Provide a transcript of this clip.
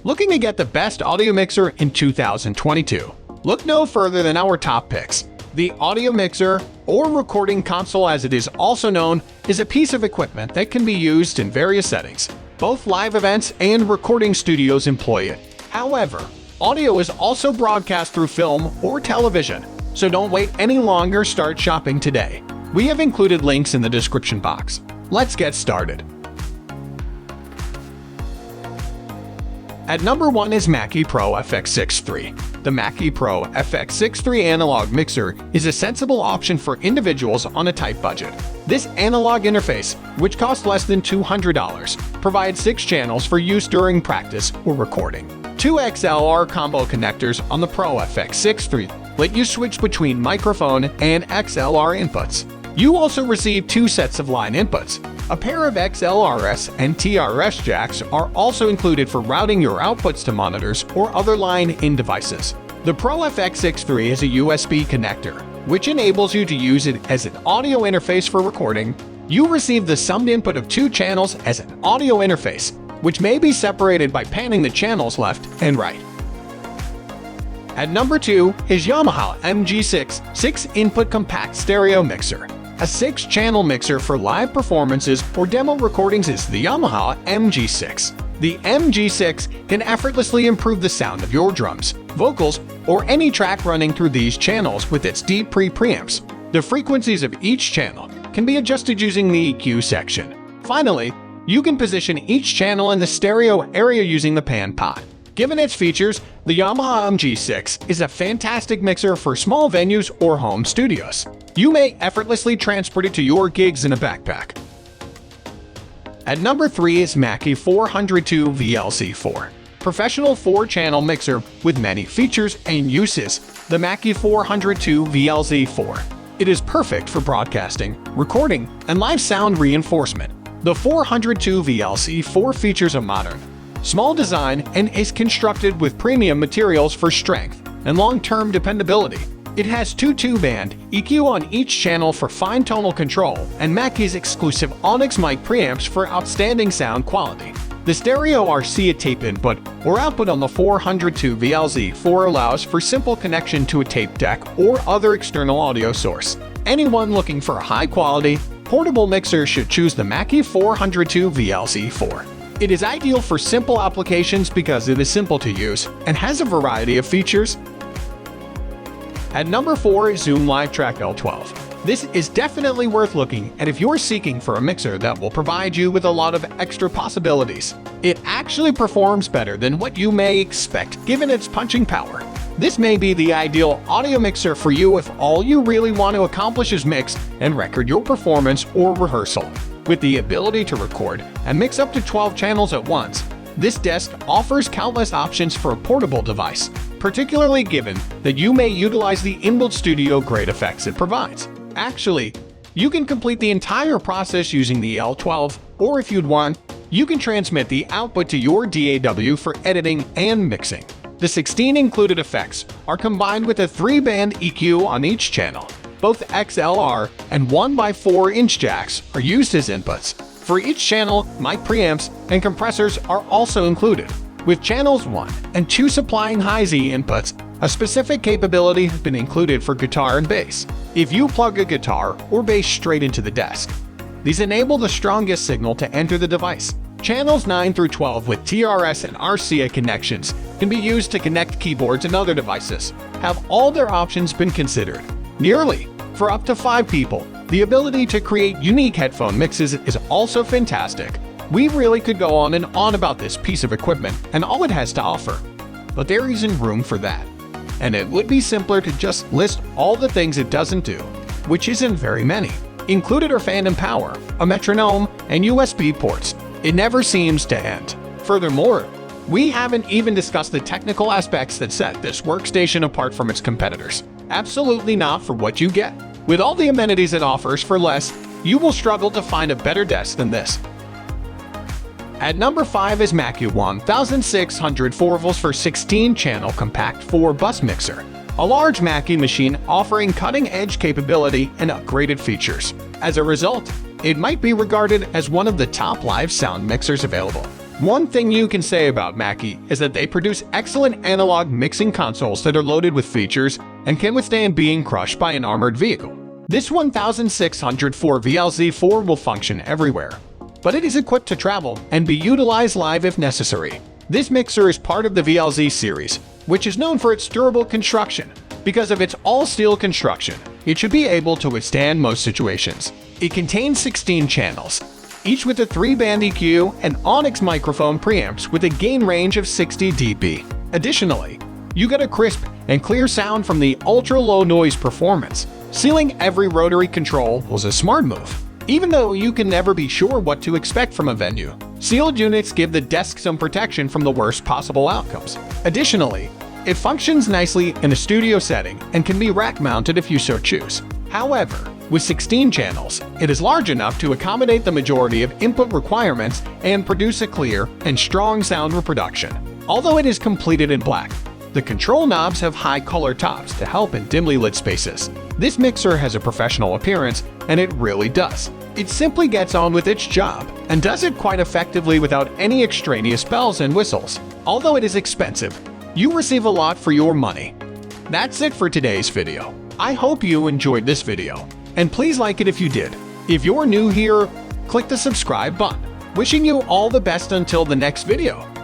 Looking to get the best audio mixer in 2022? Look no further than our top picks. The audio mixer, or recording console as it is also known, is a piece of equipment that can be used in various settings. Both live events and recording studios employ it. However, audio is also broadcast through film or television, so don't wait any longer, start shopping today. We have included links in the description box. Let's get started. At number 1 is Mackie Pro FX6 III. The Mackie Pro FX6 III analog mixer is a sensible option for individuals on a tight budget. This analog interface, which costs less than $200, provides 6 channels for use during practice or recording. 2 XLR combo connectors on the Pro FX6 III let you switch between microphone and XLR inputs. You also receive 2 sets of line inputs. A pair of XLRS and TRS jacks are also included for routing your outputs to monitors or other line-in devices. The Pro FX6 III is a USB connector, which enables you to use it as an audio interface for recording. You receive the summed input of 2 channels as an audio interface, which may be separated by panning the channels left and right. At number 2 is Yamaha MG6 6-input compact stereo mixer. A 6-channel mixer for live performances or demo recordings is the Yamaha MG6. The MG6 can effortlessly improve the sound of your drums, vocals, or any track running through these channels with its deep preamps. The frequencies of each channel can be adjusted using the EQ section. Finally, you can position each channel in the stereo area using the pan pot. Given its features, the Yamaha MG6 is a fantastic mixer for small venues or home studios. You may effortlessly transport it to your gigs in a backpack. At number 3 is Mackie 402 VLC4. Professional 4-channel mixer with many features and uses. The Mackie 402 VLC4. It is perfect for broadcasting, recording, and live sound reinforcement. The 402 VLC4 features a modern, small design and is constructed with premium materials for strength and long-term dependability. It has 2 2-band EQ on each channel for fine tonal control and Mackie's exclusive Onyx mic preamps for outstanding sound quality. The stereo RCA tape input or output on the 402 VLC4 allows for simple connection to a tape deck or other external audio source. Anyone looking for a high-quality, portable mixer should choose the Mackie 402 VLC4. It is ideal for simple applications because it is simple to use and has a variety of features. At number 4 is Zoom Lifetrack L12. This is definitely worth looking at if you're seeking for a mixer that will provide you with a lot of extra possibilities. It actually performs better than what you may expect given its punching power. This may be the ideal audio mixer for you if all you really want to accomplish is mix and record your performance or rehearsal. With the ability to record and mix up to 12 channels at once, this desk offers countless options for a portable device, particularly given that you may utilize the inbuilt studio-grade effects it provides. Actually, you can complete the entire process using the L12, or if you'd want, you can transmit the output to your DAW for editing and mixing. The 16 included effects are combined with a 3-band EQ on each channel. Both XLR and 1x4-inch jacks are used as inputs. For each channel, mic preamps and compressors are also included, with channels 1 and 2 supplying high-Z inputs. A specific capability has been included for guitar and bass. If you plug a guitar or bass straight into the desk, these enable the strongest signal to enter the device. Channels 9 through 12 with TRS and RCA connections can be used to connect keyboards and other devices. Have all their options been considered? Nearly. For up to 5 people, the ability to create unique headphone mixes is also fantastic. We really could go on and on about this piece of equipment and all it has to offer, but there isn't room for that. And it would be simpler to just list all the things it doesn't do, which isn't very many. Included are phantom power, a metronome, and USB ports. It never seems to end. Furthermore, we haven't even discussed the technical aspects that set this workstation apart from its competitors. Absolutely not for what you get. With all the amenities it offers for less, you will struggle to find a better desk than this. At number 5 is Mackie 1600 4V for 16-channel compact 4-bus mixer. A large Mackie machine offering cutting-edge capability and upgraded features. As a result, it might be regarded as one of the top live sound mixers available. One thing you can say about Mackie is that they produce excellent analog mixing consoles that are loaded with features and can withstand being crushed by an armored vehicle. This 1604 VLZ4 will function everywhere, but it is equipped to travel and be utilized live if necessary. This mixer is part of the VLZ series, which is known for its durable construction. Because of its all-steel construction, it should be able to withstand most situations. It contains 16 channels, each with a 3-band EQ and Onyx microphone preamps with a gain range of 60 dB. Additionally, you get a crisp and clear sound from the ultra-low noise performance. Sealing every rotary control was a smart move. Even though you can never be sure what to expect from a venue, sealed units give the desk some protection from the worst possible outcomes. Additionally, it functions nicely in a studio setting and can be rack-mounted if you so choose. However, with 16 channels, it is large enough to accommodate the majority of input requirements and produce a clear and strong sound reproduction. Although it is completed in black, the control knobs have high color tops to help in dimly lit spaces. This mixer has a professional appearance, and it really does. It simply gets on with its job and does it quite effectively without any extraneous bells and whistles. Although it is expensive, you receive a lot for your money. That's it for today's video. I hope you enjoyed this video, and please like it if you did. If you're new here, click the subscribe button. Wishing you all the best until the next video.